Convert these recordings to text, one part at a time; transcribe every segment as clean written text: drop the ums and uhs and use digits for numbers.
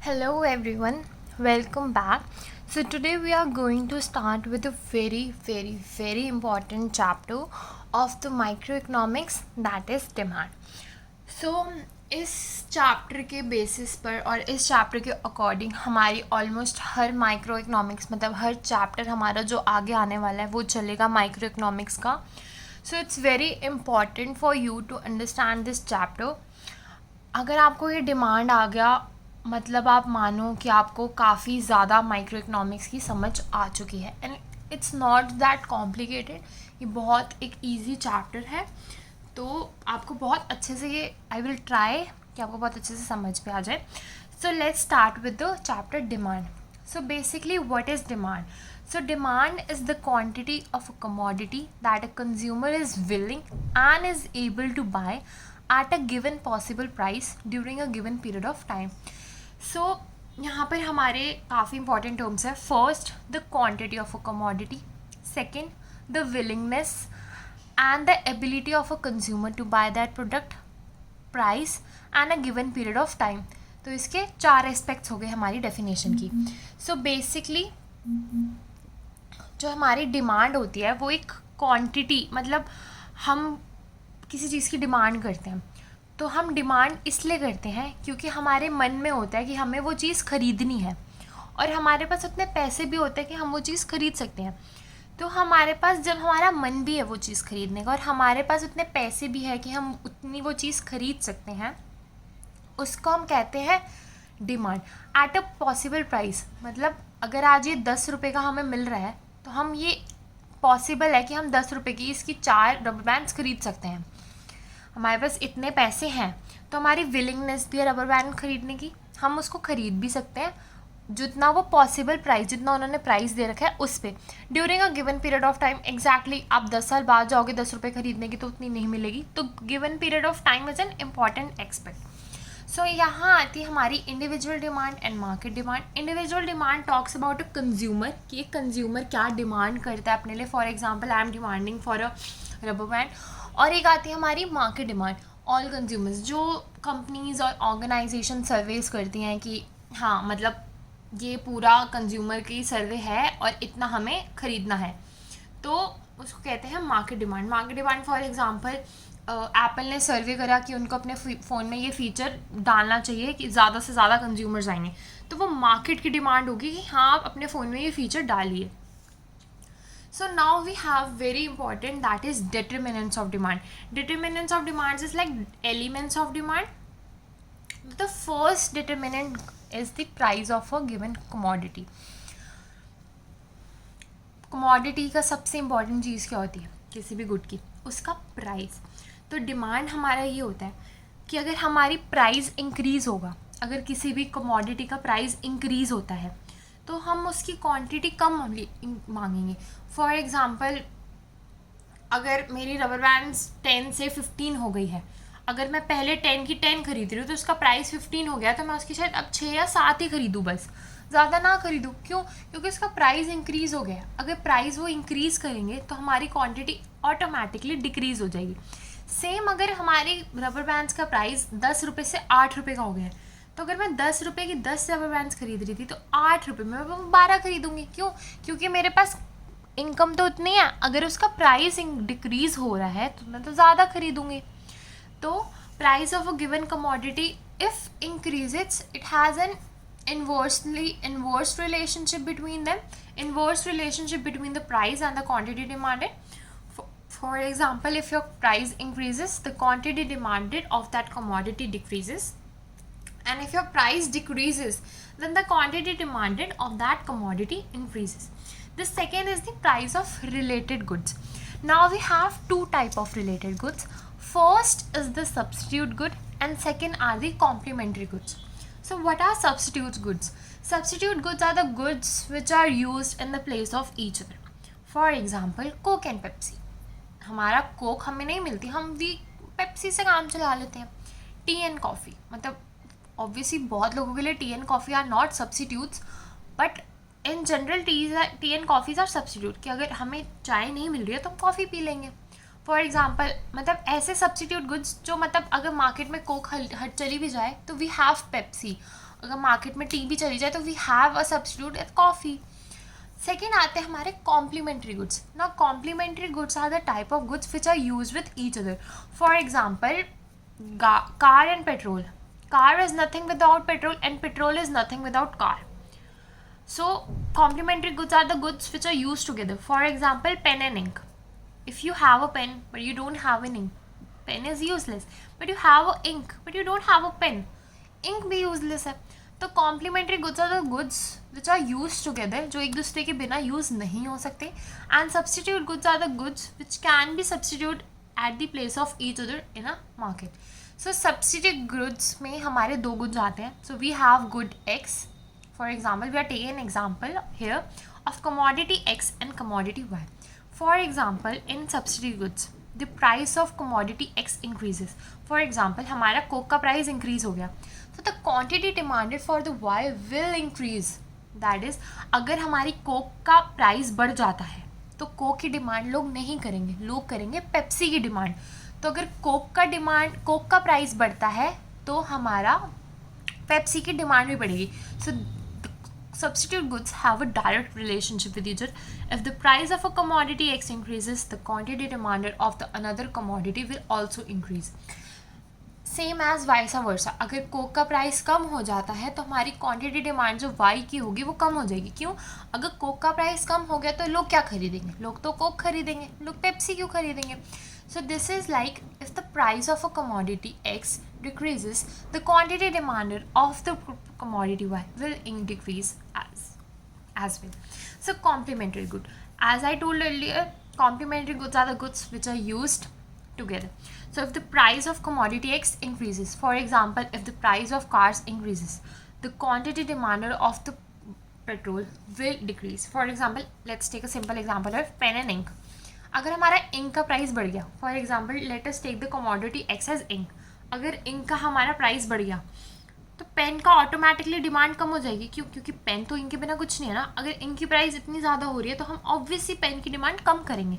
Hello everyone, welcome back. So today we are going to start with a very important chapter of the microeconomics, that is demand. So इस chapter के basis पर और इस chapter के according हमारी almost हर micro economics मतलब हर chapter हमारा जो आगे आने वाला है वो चलेगा माइक्रो इकोनॉमिक्स का. So it's very important for you to understand this chapter. अगर आपको ये डिमांड आ गया मतलब आप मानो कि आपको काफ़ी ज़्यादा माइक्रो इकोनॉमिक्स की समझ आ चुकी है. And it's not that complicated. ये बहुत एक ईजी चैप्टर है, तो आपको बहुत अच्छे से ये आई विल ट्राई कि आपको बहुत अच्छे से समझ में आ जाए. So let's start with the chapter demand. So basically what is demand? So demand is the quantity of a commodity that a consumer is willing and is able to buy at a given possible price during a given period of time. So यहाँ पर हमारे काफ़ी important terms है. First, the quantity of a commodity. Second, the willingness and the ability of a consumer to buy that product, price and a given period of time. तो इसके 4 aspects हो गए हमारी definition की. So basically जो हमारी demand होती है वो एक क्वांटिटी मतलब हम किसी चीज़ की डिमांड करते हैं तो हम डिमांड इसलिए करते हैं क्योंकि हमारे मन में होता है कि हमें वो चीज़ ख़रीदनी है और हमारे पास उतने पैसे भी होते हैं कि हम वो चीज़ ख़रीद सकते हैं. तो हमारे पास जब हमारा मन भी है वो चीज़ ख़रीदने का और हमारे पास उतने पैसे भी है कि हम उतनी वो चीज़ ख़रीद सकते हैं, उसको हम कहते हैं demand at a possible price. मतलब अगर आज ये 10 रुपये का हमें मिल रहा है तो हम ये पॉसिबल है कि हम 10 रुपये की इसकी 4 रबर बैंड्स खरीद सकते हैं. हमारे पास इतने पैसे हैं तो हमारी विलिंगनेस भी है रबर बैंड खरीदने की, हम उसको ख़रीद भी सकते हैं जितना वो पॉसिबल प्राइस जितना उन्होंने प्राइस दे रखा है उस पर during a given period of time. Exactly आप 10 साल बाद जाओगे 10 रुपये खरीदने की तो उतनी नहीं मिलेगी. तो given period of time is an important expect. So यहाँ आती है हमारी individual demand and market demand. Individual demand talks about a consumer कि एक कंज्यूमर क्या डिमांड करता है अपने लिए. For example I am demanding for a rubber band. और एक आती है हमारी मार्केट डिमांड, ऑल कंज्यूमर्स, जो कंपनीज और ऑर्गेनाइजेशन सर्वेस करती हैं कि हाँ मतलब ये पूरा कंज्यूमर की सर्वे है और इतना हमें ख़रीदना है, तो उसको कहते हैं market demand. Market demand for example Apple ने सर्वे करा कि उनको अपने फ़ोन में ये फ़ीचर डालना चाहिए कि ज़्यादा से ज़्यादा कंज्यूमर्स आएंगे, तो वो मार्केट की डिमांड होगी कि हाँ आप अपने फ़ोन में ये फ़ीचर डालिए. So now we have very important that is determinants of demand. Determinants of demand is like elements of demand. The first determinant is the price of a given commodity. Commodity का सबसे important चीज़ क्या होती है किसी भी good की? उसका price. तो डिमांड हमारा ये होता है कि अगर हमारी प्राइस इंक्रीज़ होगा, अगर किसी भी कमोडिटी का प्राइस इंक्रीज़ होता है तो हम उसकी क्वांटिटी कम मांगेंगे. फॉर एग्ज़ाम्पल अगर मेरी रबर बैंड्स 10 से 15 हो गई है, अगर मैं पहले 10 की 10 खरीद रही हूँ तो उसका प्राइस 15 हो गया तो मैं उसकी शायद अब 6 या 7 ही खरीदूँ, बस ज़्यादा ना खरीदूँ. क्यों? क्योंकि उसका प्राइस इंक्रीज़ हो गया. अगर प्राइस वो इंक्रीज़ करेंगे तो हमारी क्वांटिटी ऑटोमेटिकली डिक्रीज़ हो जाएगी. सेम अगर हमारी रबर बैंड्स का प्राइस 10 रुपये से 8 रुपये का हो गया है तो अगर मैं 10 रुपये की 10 रबर बैंड्स खरीद रही थी तो 8 रुपये में मैं 12 खरीदूँगी. क्यों? क्योंकि मेरे पास इनकम तो उतनी है. अगर उसका प्राइस डिक्रीज़ हो रहा है तो मैं तो ज़्यादा खरीदूँगी. तो price of a given commodity if increases it has an inverse relationship between them, inverse relationship between the price and the quantity demanded. For example, if your price increases, the quantity demanded of that commodity decreases, and if your price decreases, then the quantity demanded of that commodity increases. The second is the price of related goods. Now we have two type of related goods. First is the substitute good and second are the complementary goods. So what are substitute goods? Substitute goods are the goods which are used in the place of each other. For example, Coke and Pepsi. हमारा Coke हमें नहीं मिलती, हम भी Pepsi से काम चला लेते हैं. टी एंड कॉफ़ी, मतलब ऑब्वियसली बहुत लोगों के लिए tea and coffee are not substitutes, but in general tea and coffees are substitute कि अगर हमें चाय नहीं मिल रही है तो हम कॉफ़ी पी लेंगे. फॉर एग्जाम्पल मतलब ऐसे सब्सिट्यूट गुड्स जो मतलब अगर मार्केट में कोक हट चली भी जाए तो वी हैव पेप्सी. अगर मार्केट में टी भी चली जाए तो we have a substitute as coffee. Second आते हैं हमारे कॉम्प्लीमेंट्री गुड्स. ना complementary goods are the type of goods which are use with each other. For example car and petrol. Car is nothing without petrol and petrol is nothing without car. So complementary goods are the goods which are used together. For example, pen and ink. If you have a pen but you don't have an ink, pen is useless. But you have a ink but you don't have a pen, ink भी useless है. तो complementary goods are the goods which are used together, जो एक दूसरे के बिना use नहीं हो सकते. And substitute goods are the goods which can be substituted at the place of each other in a market. So substitute goods में हमारे दो goods आते हैं. So we have good X. For example, we are taking an example here of commodity X and commodity Y. For example, in substitute goods, the price of commodity X increases. For example, हमारा Coke का price increase हो गया, तो the quantity demanded for the Y will increase. That is, अगर हमारी Coke का price बढ़ जाता है तो कोक की डिमांड लोग नहीं करेंगे, लोग करेंगे पेप्सी की डिमांड. तो अगर कोक का प्राइस बढ़ता है तो हमारा पेप्सी की डिमांड भी बढ़ेगी. सो substitute goods have a direct relationship with each other. If the price of a commodity X increases, the quantity demanded of the another commodity will also increase. Same as vice versa. अगर Coke का price कम हो जाता है तो हमारी quantity demand जो Y की होगी वो कम हो जाएगी. क्यों? अगर कोक का प्राइस कम हो गया तो लोग क्या खरीदेंगे? लोग तो कोक खरीदेंगे, लोग पेप्सी क्यों खरीदेंगे? So this is like if the price of a commodity X decreases, the quantity demanded of the commodity Y will decrease as well. So complementary good. As I told earlier, complementary goods are the goods which are used together. So if the price of commodity X increases, for example, if the price of cars increases, the quantity demanded of the petrol will decrease. For example, let's take a simple example of pen and ink. अगर हमारा ink का price बढ़ गया, for example let us take the commodity X as ink. अगर ink का हमारा price बढ़ गया तो पेन का ऑटोमेटिकली डिमांड कम हो जाएगी. क्यों? क्योंकि पेन तो इंक के बिना कुछ नहीं है ना. अगर इंक की प्राइस इतनी ज़्यादा हो रही है तो हम ऑब्वियसली पेन की डिमांड कम करेंगे.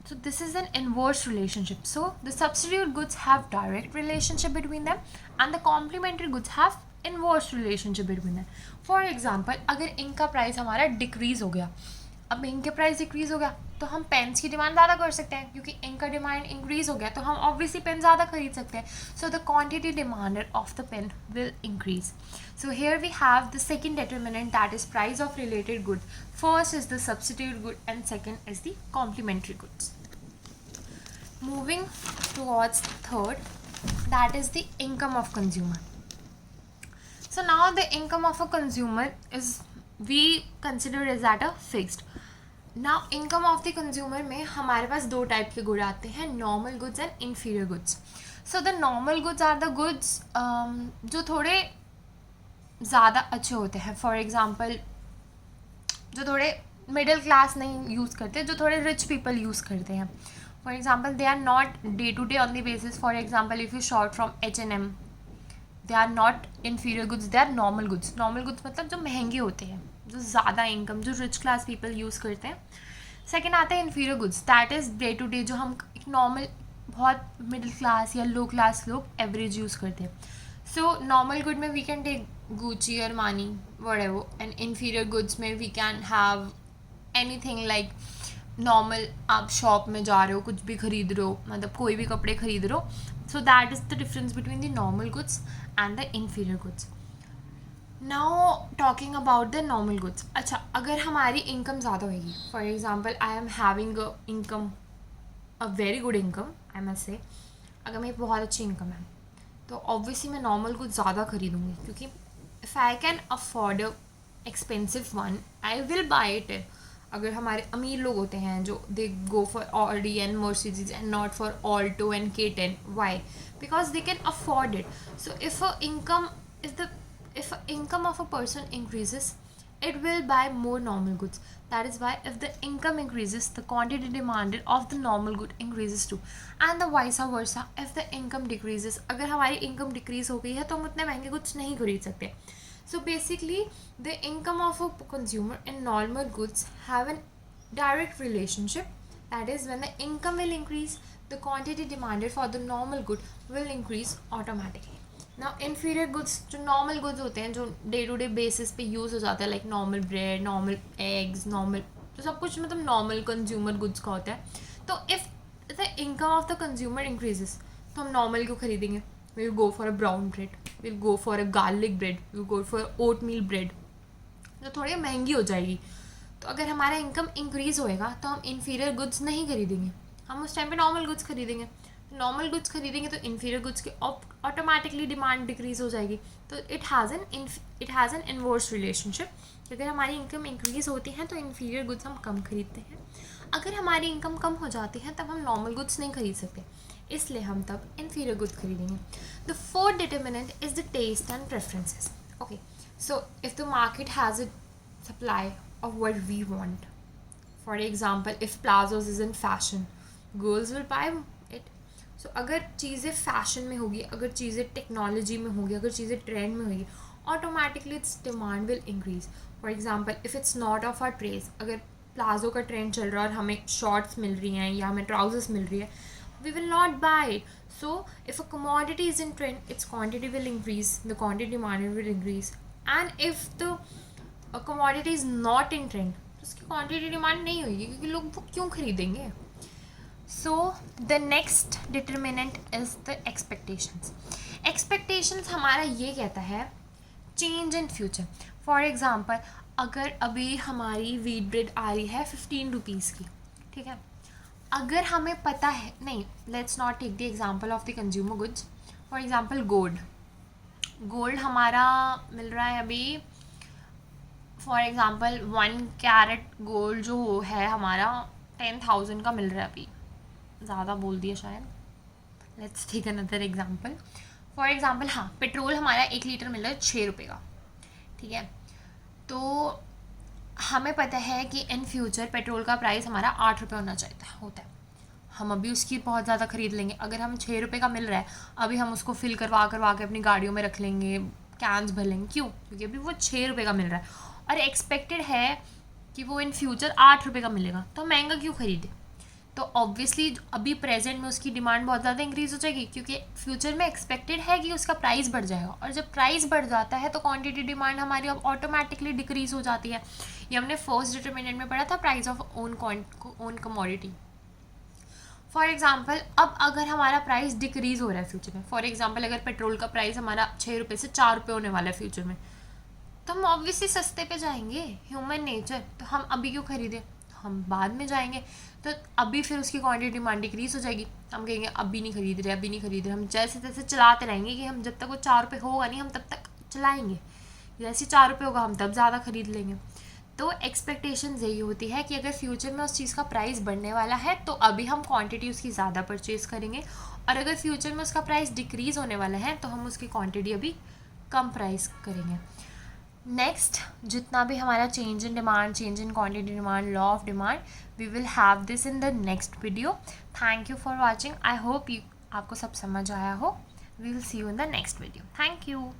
So this is an inverse relationship. So the substitute goods have direct relationship between them and the complementary goods have inverse relationship between them. For example, अगर इंक का प्राइस हमारा decrease हो गया, अब ink के price decrease हो गया तो हम पेन्स की डिमांड ज़्यादा कर सकते हैं, क्योंकि इंक का डिमांड इंक्रीज हो गया तो हम ऑब्वियसली पेन ज़्यादा खरीद सकते हैं. So the quantity demanded of the pen will increase. So here we have the second determinant, that is price of related good. First is the substitute good and second is the complementary goods. Moving towards third, that is the income of consumer. So now the income of a consumer is we consider is at a fixed. Now income of the consumer में हमारे पास दो type के good आते हैं, normal goods and inferior goods. So the normal goods are the goods जो थोड़े ज़्यादा अच्छे होते हैं. फॉर एग्जांपल, जो थोड़े मिडिल क्लास नहीं यूज़ करते, जो थोड़े रिच पीपल यूज़ करते हैं. For example, they are not day to day on the basis. For example, if you short from H&M, they are not inferior goods, they are normal goods. Normal goods मतलब जो महंगे होते हैं, जो ज़्यादा income, जो रिच क्लास पीपल यूज़ करते हैं. सेकेंड आता है inferior goods, that is day to day, जो हम एक नॉर्मल बहुत मिडिल क्लास या लो क्लास लोग एवरेज यूज़ करते हैं. सो नॉर्मल गुड में we can take Gucci, Armani, whatever. And inferior goods में we can have anything like normal, आप शॉप में जा रहे हो, कुछ भी खरीद रहे हो, मतलब कोई भी कपड़े खरीद रहे हो. So that is the difference between the normal goods and the inferior goods. Now talking about the normal goods. अच्छा, अगर हमारी इनकम ज़्यादा होगी, for example I am having a income, a very good income I must say, अगर मेरी बहुत अच्छी income है तो ऑब्वियसली मैं नॉर्मल गुड्स ज़्यादा खरीदूँगी, क्योंकि if I can afford a expensive one I will buy it. अगर हमारे अमीर लोग होते हैं जो they go for Audi and Mercedes and not for Alto and K10. Why? Because they can afford it. So if income of a person increases, it will buy more normal goods. That is why if the income increases, the quantity demanded of the normal good increases too, and the vice versa. If the income decreases, अगर हमारी income decrease हो गई है तो हम उतने महंगे goods नहीं खरीद सकते. So basically, the income of a consumer and normal goods have a direct relationship. That is, when the income will increase, the quantity demanded for the normal good will increase automatically. ना inferior goods जो normal goods होते हैं, जो day to day basis पे use हो जाता है, like normal bread, normal eggs, normal, तो सब कुछ मतलब नॉर्मल कंज्यूमर गुड्स का होता है. तो if the income of the consumer increases, तो हम नॉर्मल क्यों खरीदेंगे? Will go for a brown bread, will go for a garlic bread, will go for oatmeal bread, जो थोड़ी महंगी हो जाएगी. तो अगर हमारा इनकम इंक्रीज़ होएगा तो हम इन्फीरियर गुड्स नहीं खरीदेंगे, हम उस टाइम पे नॉर्मल गुड्स खरीदेंगे. नॉर्मल गुड्स खरीदेंगे तो इन्फीरियर गुड्स की ऑटोमेटिकली डिमांड डिक्रीज़ हो जाएगी. तो it has an inverse relationship. अगर हमारी इनकम इंक्रीज़ होती है तो इन्फीरियर गुड्स हम कम खरीदते हैं. अगर हमारी इनकम कम हो जाती है तब हम नॉर्मल गुड्स नहीं खरीद सकते, इसलिए हम तब इन्फीरियर गुड्स खरीदेंगे. The fourth determinant is the taste and preferences. Okay, so if the market has a supply of what we want. For example, if plazos is in fashion, girls will buy it. So अगर चीज़ें fashion में होगी, अगर चीज़ें technology में होगी, अगर चीज़ें ट्रेंड में होगी, automatically its demand will increase. For example, if it's not of our trace, अगर प्लाजो का ट्रेंड चल रहा है और हमें शॉर्ट्स मिल रही हैं या हमें ट्राउजर्स मिल रही है, we will not buy it. So if a commodity is in trend, its quantity will increase, the quantity demanded will increase. And if the commodity is not in trend, तो उसकी quantity demand नहीं होगी, क्योंकि लोग वो क्यों खरीदेंगे. So the next determinant is the expectations. Expectations हमारा ये कहता है change in future. For example, अगर अभी हमारी व्हीट ब्रेड आ रही है 15 रुपीज़ की, ठीक है, अगर हमें पता है, नहीं, let's not take the example of the consumer goods. For example, gold हमारा मिल रहा है अभी, फॉर एग्ज़ाम्पल 1 कैरेट गोल्ड जो है हमारा 10,000 का मिल रहा है अभी. ज़्यादा बोल दिया शायद. Let's take another example. For example, हाँ, पेट्रोल हमारा 1 लीटर मिल रहा है 6 रुपये का, ठीक है. तो हमें पता है कि इन फ्यूचर पेट्रोल का प्राइस हमारा 8 रुपये होता है. हम अभी उसकी बहुत ज़्यादा ख़रीद लेंगे. अगर हम 6 रुपये का मिल रहा है, अभी हम उसको फिल करवा के अपनी गाड़ियों में रख लेंगे, कैंस भर लेंगे. क्यों? क्योंकि अभी वो 6 रुपये का मिल रहा है और एक्सपेक्टेड है कि वो इन फ्यूचर 8 रुपये का मिलेगा, तो महंगा क्यों खरीदे. तो ऑब्वियसली अभी प्रेजेंट में उसकी डिमांड बहुत ज़्यादा इंक्रीज़ हो जाएगी, क्योंकि फ्यूचर में एक्सपेक्टेड है कि उसका प्राइस बढ़ जाएगा. और जब प्राइस बढ़ जाता है तो क्वांटिटी डिमांड हमारी अब ऑटोमेटिकली डिक्रीज़ हो जाती है. ये हमने फर्स्ट डिटर्मिनेंट में पढ़ा था, price of own commodity. For example, अब अगर हमारा प्राइस डिक्रीज़ हो रहा है फ्यूचर में, फॉर एग्जाम्पल अगर पेट्रोल का प्राइस हमारा 6 रुपये से 4 रुपये होने वाला है फ्यूचर में, तो हम ऑब्वियसली सस्ते पे जाएंगे. Human nature. तो हम अभी क्यों खरीदें, हम बाद में जाएंगे. तो अभी फिर उसकी क्वांटिटी डिमांड डिक्रीज़ हो जाएगी. हम कहेंगे अभी नहीं खरीद रहे. हम जैसे तैसे चलाते रहेंगे कि हम जब तक वो 4 रुपये होगा नहीं, हम तब तक चलाएंगे. जैसे 4 रुपये होगा हम तब ज़्यादा खरीद लेंगे. तो एक्सपेक्टेशन यही होती है कि अगर फ्यूचर में उस चीज़ का प्राइस बढ़ने वाला है तो अभी हम क्वांटिटी उसकी ज़्यादा परचेज़ करेंगे, और अगर फ्यूचर में उसका प्राइस डिक्रीज़ होने वाला है तो हम उसकी क्वांटिटी अभी कम प्राइस करेंगे. नेक्स्ट, जितना भी हमारा change in demand, change in quantity demand, law of demand, we will have this in the next video. Thank you for watching. I hope आपको सब समझ आया हो. We will see you in the next video. Thank you.